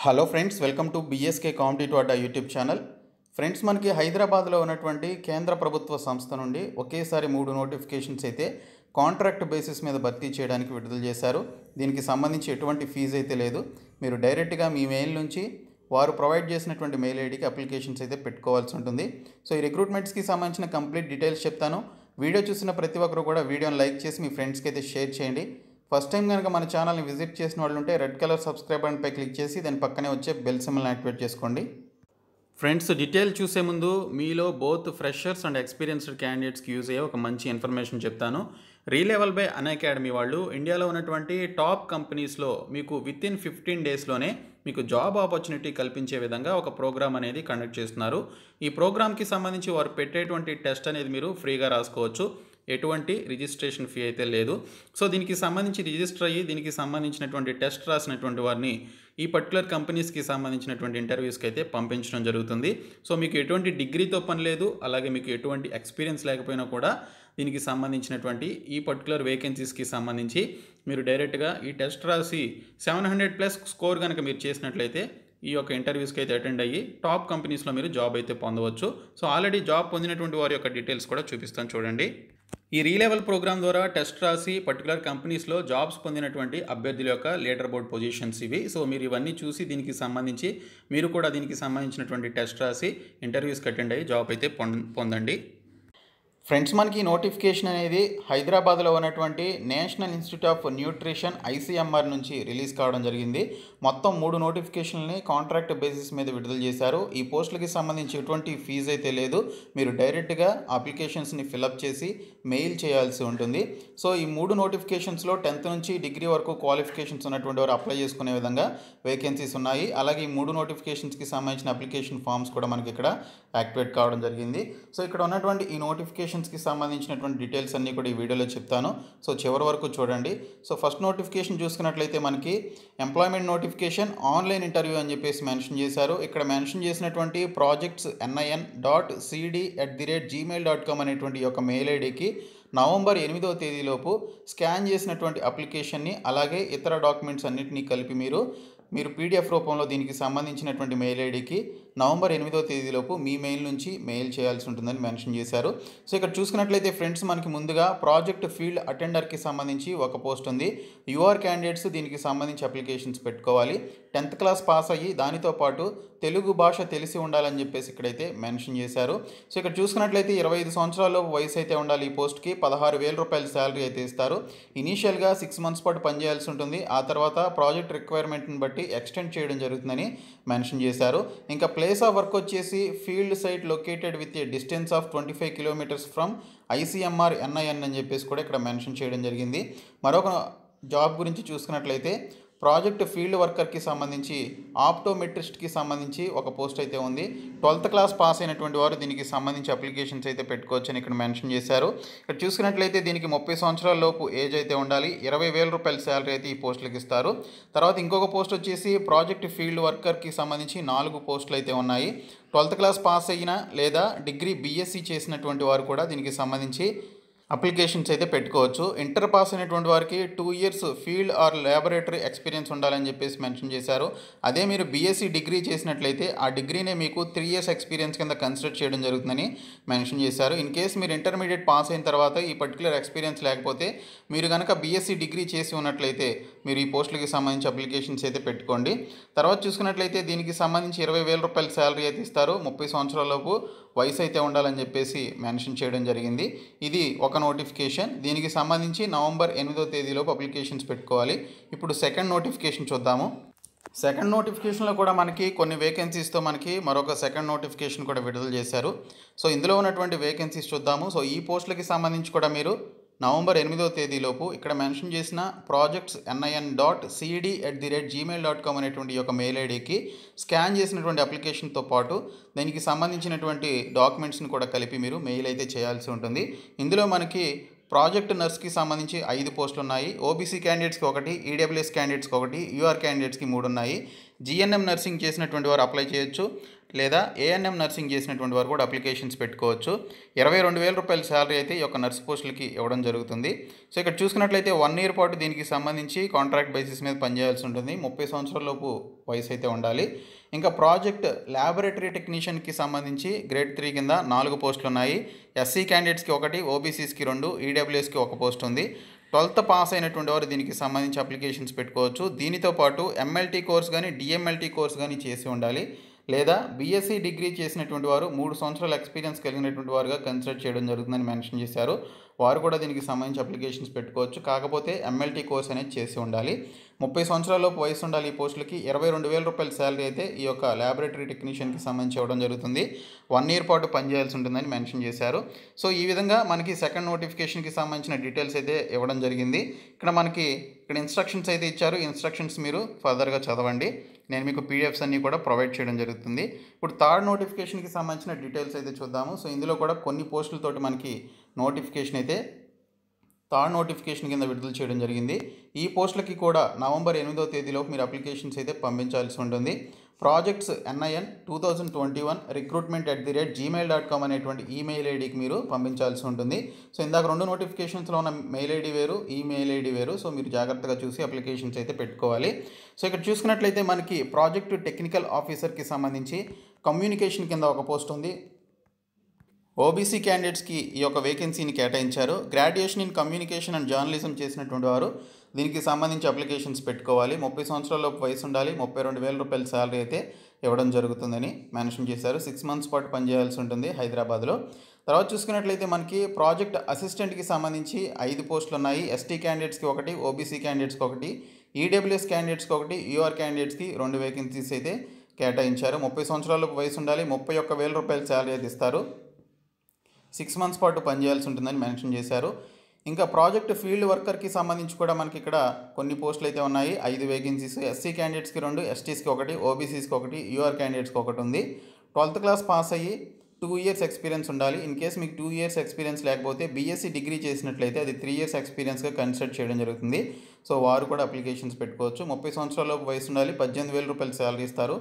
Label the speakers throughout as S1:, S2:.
S1: Hello friends, welcome to BSK competitive Adda YouTube channel. Friends, మనకి హైదరాబాద్లో ఉన్నటువంటి కేంద్ర ప్రభుత్వ సంస్థ నుండి ఒకేసారి 3 నోటిఫికేషన్స్ అయితే కాంట్రాక్ట్ బేసిస్ మీద భర్తీ చేయడానికి విడుదల చేశారు. దీనికి సంబంధించి ఎటువంటి ఫీజు అయితే లేదు. మీరు డైరెక్ట్గా మీ మెయిల్ నుంచి వారు ప్రొవైడ్ చేసినటువంటి మెయిల్ ఐడికి అప్లికేషన్స్ అయితే పెట్టుకోవాల్సి ఉంటుంది. సో ఈ రిక్రూట్మెంట్స్కి సంబంధించిన కంప్లీట్ డీటెయిల్స్ చెప్తాను. వీడియో చూసిన ప్రతి ఒక్కరు కూడా వీడియోని లైక్ చేసి మీ ఫ్రెండ్స్కి అయితే షేర్ చేయండి. ఫస్ట్ టైం కనుక మన ఛానల్ని విజిట్ చేసిన వాళ్ళు ఉంటే రెడ్ కలర్ సబ్స్క్రైబ్ బటన్పై క్లిక్ చేసి దాని పక్కనే వచ్చే బెల్ సింబల్ని యాక్టివేట్ చేసుకోండి. ఫ్రెండ్స్, డీటెయిల్ చూసే ముందు మీలో బోత్ ఫ్రెషర్స్ అండ్ ఎక్స్పీరియన్స్డ్ క్యాండిడేట్స్కి యూజ్ అయ్యే ఒక మంచి ఇన్ఫర్మేషన్ చెప్తాను. రీలెవెల్ బై అన్అకాడమీ వాళ్ళు ఇండియాలో ఉన్నటువంటి టాప్ కంపెనీస్లో మీకు వితిన్ 15 డేస్లోనే మీకు జాబ్ ఆపర్చునిటీ కల్పించే విధంగా ఒక ప్రోగ్రామ్ అనేది కండక్ట్ చేస్తున్నారు. ఈ ప్రోగ్రామ్కి సంబంధించి వారు పెట్టేటువంటి టెస్ట్ అనేది మీరు ఫ్రీగా రాసుకోవచ్చు. ఎటువంటి రిజిస్ట్రేషన్ ఫీ అయితే లేదు. సో దీనికి సంబంధించి రిజిస్టర్ అయ్యి దీనికి సంబంధించినటువంటి టెస్ట్ రాసినటువంటి వారిని ఈ పర్టికులర్ కంపెనీస్కి సంబంధించినటువంటి ఇంటర్వ్యూస్కి అయితే పంపించడం జరుగుతుంది. సో మీకు ఎటువంటి డిగ్రీతో పని లేదు, అలాగే మీకు ఎటువంటి ఎక్స్పీరియన్స్ లేకపోయినా కూడా దీనికి సంబంధించినటువంటి ఈ పర్టికులర్ వేకెన్సీస్కి సంబంధించి మీరు డైరెక్ట్గా ఈ టెస్ట్ రాసి 700+ స్కోర్ కనుక మీరు చేసినట్లయితే ఈ యొక్క ఇంటర్వ్యూస్కి అయితే అటెండ్ అయ్యి టాప్ కంపెనీస్లో మీరు జాబ్ అయితే పొందవచ్చు. సో ఆల్రెడీ జాబ్ పొందినటువంటి వారి యొక్క డీటెయిల్స్ కూడా చూపిస్తాను చూడండి. ఈ రీలెవెల్ ప్రోగ్రామ్ ద్వారా టెస్ట్ రాసి పర్టికులర్ కంపెనీస్లో జాబ్స్ పొందినటువంటి అభ్యర్థుల యొక్క లీడర్ బోర్డ్ పొజిషన్స్ ఇవి. సో మీరు ఇవన్నీ చూసి దీనికి సంబంధించి మీరు కూడా దీనికి సంబంధించినటువంటి టెస్ట్ రాసి ఇంటర్వ్యూస్కి అటెండ్ అయ్యి జాబ్ అయితే పొందండి. ఫ్రెండ్స్, మనకి నోటిఫికేషన్ అనేది హైదరాబాద్లో ఉన్నటువంటి national institute of nutrition ICMR నుంచి రిలీజ్ కావడం జరిగింది. మొత్తం 3 నోటిఫికేషన్లని కాంట్రాక్ట్ బేసిస్ మీద విడుదల చేశారు. ఈ పోస్టులకి సంబంధించి ఎటువంటి ఫీజు అయితే లేదు. మీరు డైరెక్ట్గా అప్లికేషన్స్ని ఫిలప్ చేసి మెయిల్ చేయాల్సి ఉంటుంది. సో ఈ 3 నోటిఫికేషన్స్లో 10th నుంచి డిగ్రీ వరకు క్వాలిఫికేషన్స్ ఉన్నటువంటి వారు అప్లై చేసుకునే విధంగా వేకెన్సీస్ ఉన్నాయి. అలాగే ఈ 3 నోటిఫికేషన్స్కి సంబంధించిన అప్లికేషన్ ఫామ్స్ కూడా మనకి ఇక్కడ యాక్టివేట్ కావడం జరిగింది. సో ఇక్కడ ఉన్నటువంటి ఈ నోటిఫికేషన్స్కి సంబంధించినటువంటి డీటెయిల్స్ అన్నీ కూడా ఈ వీడియోలో చెప్తాను. సో చివరి వరకు చూడండి. సో ఫస్ట్ నోటిఫికేషన్ చూసుకున్నట్లయితే మనకి ఎంప్లాయ్మెంట్ నోటిఫికేషన్ ఆన్లైన్ ఇంటర్వ్యూ అని చెప్పేసి మెన్షన్ చేశారు. ఇక్కడ మెన్షన్ చేసినటువంటి projects.nin.cd@gmail.com అనేటువంటి యొక్క మెయిల్ ఐడికి నవంబర్ 8వ తేదీలోపు స్కాన్ చేసినటువంటి అప్లికేషన్ని అలాగే ఇతర డాక్యుమెంట్స్ అన్నింటినీ కలిపి మీరు PDF రూపంలో దీనికి సంబంధించినటువంటి మెయిల్ ఐడికి నవంబర్ 8వ తేదీలోపు మీ మెయిల్ నుంచి మెయిల్ చేయాల్సి ఉంటుందని మెన్షన్ చేశారు. సో ఇక్కడ చూసుకున్నట్లయితే ఫ్రెండ్స్, మనకి ముందుగా ప్రాజెక్ట్ ఫీల్డ్ అటెండర్కి సంబంధించి ఒక పోస్ట్ ఉంది. యూఆర్ క్యాండిడేట్స్ దీనికి సంబంధించి అప్లికేషన్స్ పెట్టుకోవాలి. 10th క్లాస్ పాస్ అయ్యి దానితో పాటు తెలుగు భాష తెలిసి ఉండాలని చెప్పేసి ఇక్కడైతే మెన్షన్ చేశారు. సో ఇక్కడ చూసుకున్నట్లయితే 25 సంవత్సరాల వయసు అయితే ఉండాలి. ఈ పోస్ట్కి 16,000 రూపాయల శాలరీ అయితే ఇస్తారు. ఇనీషియల్గా 6 months పాటు పనిచేయాల్సి ఉంటుంది. ఆ తర్వాత ప్రాజెక్ట్ రిక్వైర్మెంట్ని బట్టి ఎక్స్టెండ్ చేయడం జరుగుతుందని మెన్షన్ చేశారు. ఇంకా ప్లేస్ ఆఫ్ వర్క్ వచ్చేసి field site located with a distance of 25 kilometers from ICMR NIN అని చెప్పేసి కూడా ఇక్కడ మెన్షన్ చేయడం జరిగింది. మరొక జాబ్ గురించి చూసుకున్నట్లయితే ప్రాజెక్ట్ ఫీల్డ్ వర్కర్కి సంబంధించి ఆప్టోమెట్రిస్ట్కి సంబంధించి ఒక పోస్ట్ అయితే ఉంది. 12th క్లాస్ పాస్ అయినటువంటి వారు దీనికి సంబంధించి అప్లికేషన్స్ అయితే పెట్టుకోవచ్చు అని ఇక్కడ మెన్షన్ చేశారు. ఇక్కడ చూసుకున్నట్లయితే దీనికి 30 సంవత్సరాల లోపు ఏజ్ అయితే ఉండాలి. 20,000 రూపాయల శాలరీ అయితే ఈ పోస్టులకు ఇస్తారు. తర్వాత ఇంకొక పోస్ట్ వచ్చేసి ప్రాజెక్ట్ ఫీల్డ్ వర్కర్కి సంబంధించి 4 పోస్టులు అయితే ఉన్నాయి. 12th క్లాస్ పాస్ అయిన లేదా డిగ్రీ BSc చేసినటువంటి వారు కూడా దీనికి సంబంధించి అప్లికేషన్స్ అయితే పెట్టుకోవచ్చు. ఇంటర్ పాస్ అయినటువంటి వారికి 2 years field or laboratory experience ఉండాలని చెప్పేసి మెన్షన్ చేశారు. అదే మీరు BSc డిగ్రీ చేసినట్లయితే ఆ డిగ్రీనే మీకు 3 years ఎక్స్పీరియన్స్ కింద కన్సిడర్ చేయడం జరుగుతుందని మెన్షన్ చేశారు. ఇన్ కేస్ మీరు ఇంటర్మీడియట్ పాస్ అయిన తర్వాత ఈ పర్టికులర్ ఎక్స్పీరియన్స్ లేకపోతే మీరు కనుక BSc డిగ్రీ చేసి ఉన్నట్లయితే మీరు ఈ పోస్టులకి సంబంధించి అప్లికేషన్స్ అయితే పెట్టుకోండి. తర్వాత చూసుకున్నట్లయితే దీనికి సంబంధించి 20,000 రూపాయల శాలరీ అయితే ఇస్తారు. 30 సంవత్సరాలలోపు వయసు అయితే ఉండాలని చెప్పేసి మెన్షన్ చేయడం జరిగింది. ఇది ఒక నోటిఫికేషన్. దీనికి సంబంధించి నవంబర్ 8వ తేదీలోపు అప్లికేషన్స్ పెట్టుకోవాలి. ఇప్పుడు సెకండ్ నోటిఫికేషన్ చూద్దాము. సెకండ్ నోటిఫికేషన్లో కూడా మనకి కొన్ని వేకెన్సీస్తో మనకి మరొక సెకండ్ నోటిఫికేషన్ కూడా విడుదల చేశారు. సో ఇందులో ఉన్నటువంటి వేకెన్సీస్ చూద్దాము. సో ఈ పోస్టులకి సంబంధించి కూడా మీరు నవంబర్ 8వ తేదీలోపు ఇక్కడ మెన్షన్ చేసిన projects.nin.cd@gmail.com అనేటువంటి యొక్క మెయిల్ ఐడికి స్కాన్ చేసినటువంటి అప్లికేషన్తో పాటు దీనికి సంబంధించినటువంటి డాక్యుమెంట్స్ని కూడా కలిపి మీరు మెయిల్ అయితే చేయాల్సి ఉంటుంది. ఇందులో మనకి ప్రాజెక్ట్ నర్స్కి సంబంధించి 5 పోస్టులు ఉన్నాయి. OBC క్యాండిడేట్స్కి 1, EWS క్యాండిడేట్స్కి 1, UR క్యాండిడేట్స్కి 3 ఉన్నాయి. GNM నర్సింగ్ చేసినటువంటి వారు అప్లై చేయొచ్చు. లేదా ఏఎన్ఎం నర్సింగ్ చేసినటువంటి వారు కూడా అప్లికేషన్స్ పెట్టుకోవచ్చు. 22,000 రూపాయల శాలరీ అయితే ఈ యొక్క నర్స్ పోస్టులకి ఇవ్వడం జరుగుతుంది. సో ఇక్కడ చూసుకున్నట్లయితే 1 ఇయర్ పాటు దీనికి సంబంధించి కాంట్రాక్ట్ బేసిస్ మీద పనిచేయాల్సి ఉంటుంది. 30 సంవత్సరాల లోపు వయసు అయితే ఉండాలి. ఇంకా ప్రాజెక్ట్ ల్యాబొరేటరీ టెక్నీషియన్కి సంబంధించి గ్రేడ్ 3 కింద 4 పోస్టులు ఉన్నాయి. ఎస్సీ క్యాండిడేట్స్కి 1, ఓబీసీస్కి 2, ఈడబ్ల్యూఎస్కి 1 పోస్ట్ ఉంది. 12th పాస్ అయినటువంటి వారు దీనికి సంబంధించి అప్లికేషన్స్ పెట్టుకోవచ్చు. దీనితో పాటు ఎంఎల్టీ కోర్స్ కానీ డిఎంఎల్టీ కోర్స్ కానీ చేసి ఉండాలి. లేదా బీఎస్సీ డిగ్రీ చేసినటువంటి వారు 3 సంవత్సరాల ఎక్స్పీరియన్స్ కలిగినటువంటి వారుగా కన్సిడర్ చేయడం జరుగుతుందని మెన్షన్ చేశారు. వారు కూడా దీనికి సంబంధించి అప్లికేషన్స్ పెట్టుకోవచ్చు. కాకపోతే ఎంఎల్టీ కోర్స్ అనేది చేసి ఉండాలి. 30 సంవత్సరాలలోపు వయసు ఉండాలి. ఈ పోస్టులకి 22,000 రూపాయల శాలరీ అయితే ఈ యొక్క ల్యాబొరేటరీ టెక్నీషియన్కి సంబంధించి ఇవ్వడం జరుగుతుంది. 1 ఇయర్ పాటు పనిచేయాల్సి ఉంటుందని మెన్షన్ చేశారు. సో ఈ విధంగా మనకి సెకండ్ నోటిఫికేషన్కి సంబంధించిన డీటెయిల్స్ అయితే ఇవ్వడం జరిగింది. ఇక్కడ ఇన్స్ట్రక్షన్స్ అయితే ఇచ్చారు. ఇన్స్ట్రక్షన్స్ మీరు ఫర్దర్గా చదవండి. నేను మీకు పీడిఎఫ్స్ అన్నీ కూడా ప్రొవైడ్ చేయడం జరుగుతుంది. ఇప్పుడు థర్డ్ నోటిఫికేషన్కి సంబంధించిన డీటెయిల్స్ అయితే చూద్దాము. సో ఇందులో కూడా కొన్ని పోస్టులతోటి మనకి నోటిఫికేషన్ అయితే థర్డ్ నోటిఫికేషన్ కింద విడుదల చేయడం జరిగింది. ఈ పోస్టులకి కూడా నవంబర్ 8వ తేదీలోపు మీరు అప్లికేషన్స్ అయితే పంపించాల్సి ఉంటుంది. ప్రాజెక్ట్స్ NIN 2021 recruitment@gmail.com అనేటువంటి ఈమెయిల్ ఐడికి మీరు పంపించాల్సి ఉంటుంది. సో ఇందాక 2 నోటిఫికేషన్స్లో ఉన్న మెయిల్ ఐడి వేరు, ఈమెయిల్ ఐడి వేరు. సో మీరు జాగ్రత్తగా చూసి అప్లికేషన్స్ అయితే పెట్టుకోవాలి. సో ఇక్కడ చూసుకున్నట్లయితే మనకి ప్రాజెక్ట్ టెక్నికల్ ఆఫీసర్కి సంబంధించి కమ్యూనికేషన్ కింద 1 పోస్ట్ ఉంది. ఓబీసీ క్యాండిడేట్స్కి ఈ యొక్క వేకెన్సీని కేటాయించారు. Graduation in communication and journalism చేసినటువంటి వారు దీనికి సంబంధించి అప్లికేషన్స్ పెట్టుకోవాలి. 30 సంవత్సరాలలోపు వయసు ఉండాలి. 32,000 రూపాయల శాలరీ అయితే ఇవ్వడం జరుగుతుందని మెన్షన్ చేశారు. 6 మంత్స్ పాటు పనిచేయాల్సి ఉంటుంది హైదరాబాద్లో. తర్వాత చూసుకున్నట్లయితే మనకి ప్రాజెక్ట్ అసిస్టెంట్కి సంబంధించి 5 పోస్టులు ఉన్నాయి. ఎస్టీ క్యాండిడేట్స్కి 1, ఓబీసీ క్యాండిడేట్స్కి 1, ఈడబ్ల్యూఎస్ క్యాండిడేట్స్కి 1, యూఆర్ క్యాండిడేట్స్కి 2 వేకెన్సీస్ అయితే కేటాయించారు. 30 సంవత్సరాలకు వయసు ఉండాలి. 31,000 రూపాయల శాలరీ అయితే ఇస్తారు. 6 మంత్స్ పాటు పనిచేయాల్సి ఉంటుందని మెన్షన్ చేశారు. ఇంకా ప్రాజెక్ట్ ఫీల్డ్ వర్కర్కి సంబంధించి కూడా మనకి ఇక్కడ కొన్ని పోస్టులు అయితే ఉన్నాయి. 5 వేకెన్సీస్. ఎస్సీ క్యాండిడేట్స్కి 2, ఎస్టీస్కి 1, ఓబీసీస్కి 1, యూఆర్ క్యాండిడేట్స్కి 1 ఉంది. 12th క్లాస్ పాస్ అయ్యి 2 ఇయర్స్ ఎక్స్పీరియన్స్ ఉండాలి. ఇన్ కేస్ మీకు 2 ఇయర్స్ ఎక్స్పీరియన్స్ లేకపోతే బీఎస్సీ డిగ్రీ చేసినట్లయితే అది 3 ఇయర్స్ ఎక్స్పీరియన్స్గా కన్సిడర్ చేయడం జరుగుతుంది. సో వారు కూడా అప్లికేషన్స్ పెట్టుకోవచ్చు. 30 సంవత్సరాలలోపు వయసు ఉండాలి. 18,000 రూపాయల శాలరీ ఇస్తారు.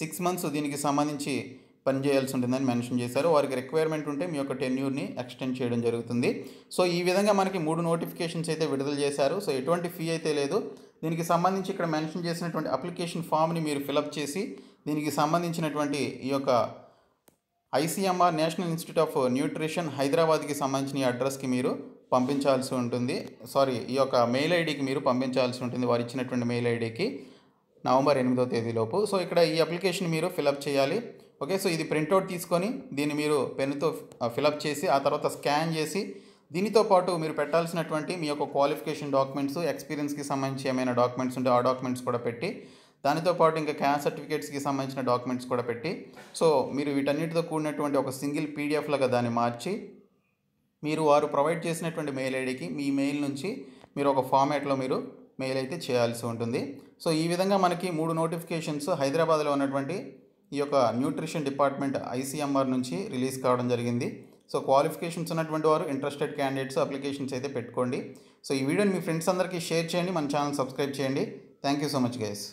S1: 6 మంత్స్ దీనికి సంబంధించి పనిచేయాల్సి ఉంటుందని మెన్షన్ చేశారు. వారికి రిక్వైర్మెంట్ ఉంటే మీ యొక్క టెన్యూర్ని ఎక్స్టెండ్ చేయడం జరుగుతుంది. సో ఈ విధంగా మనకి 3 నోటిఫికేషన్స్ అయితే విడుదల చేశారు. సో ఎటువంటి ఫీ అయితే లేదు. దీనికి సంబంధించి ఇక్కడ మెన్షన్ చేసినటువంటి అప్లికేషన్ ఫామ్ని మీరు ఫిలప్ చేసి దీనికి సంబంధించినటువంటి ఈ యొక్క ICMR national institute of nutrition హైదరాబాద్కి సంబంధించిన ఈ అడ్రస్కి మీరు పంపించాల్సి ఉంటుంది. ఈ యొక్క మెయిల్ ఐడికి మీరు పంపించాల్సి ఉంటుంది. వారు ఇచ్చినటువంటి మెయిల్ ఐడికి నవంబర్ 8వ తేదీలోపు. సో ఇక్కడ ఈ అప్లికేషన్ మీరు ఫిలప్ చేయాలి. ఓకే, సో ఇది ప్రింట్అవుట్ తీసుకొని దీన్ని మీరు పెన్నుతో ఫిలప్ చేసి ఆ తర్వాత స్కాన్ చేసి దీనితో పాటు మీరు పెట్టాల్సినటువంటి మీ యొక్క క్వాలిఫికేషన్ డాక్యుమెంట్స్, ఎక్స్పీరియన్స్కి సంబంధించి ఏమైనా డాక్యుమెంట్స్ ఉంటే ఆ డాక్యుమెంట్స్ కూడా పెట్టి దానితో పాటు ఇంకా క్యాస్ట్ సర్టిఫికేట్స్కి సంబంధించిన డాక్యుమెంట్స్ కూడా పెట్టి సో మీరు వీటన్నిటితో కూడినటువంటి ఒక సింగిల్ PDF లాగా దాన్ని మార్చి మీరు వారు ప్రొవైడ్ చేసినటువంటి మెయిల్ ఐడికి మీ మెయిల్ నుంచి మీరు ఒక ఫార్మాట్లో మీరు మెయిల్ అయితే చేయాల్సి ఉంటుంది. సో ఈ విధంగా మనకి 3 నోటిఫికేషన్స్ హైదరాబాద్లో ఉన్నటువంటి ఈ యొక్క న్యూట్రిషన్ డిపార్ట్మెంట్ ICMR నుంచి రిలీజ్ కావడం జరిగింది. సో క్వాలిఫికేషన్స్ ఉన్నటువంటి వారు ఇంట్రెస్టెడ్ క్యాండిడేట్స్ అప్లికేషన్స్ అయితే పెట్టుకోండి. సో ఈ వీడియోని మీ ఫ్రెండ్స్ అందరికీ షేర్ చేయండి. మన ఛానల్ సబ్స్క్రైబ్ చేయండి. Thank you so much guys.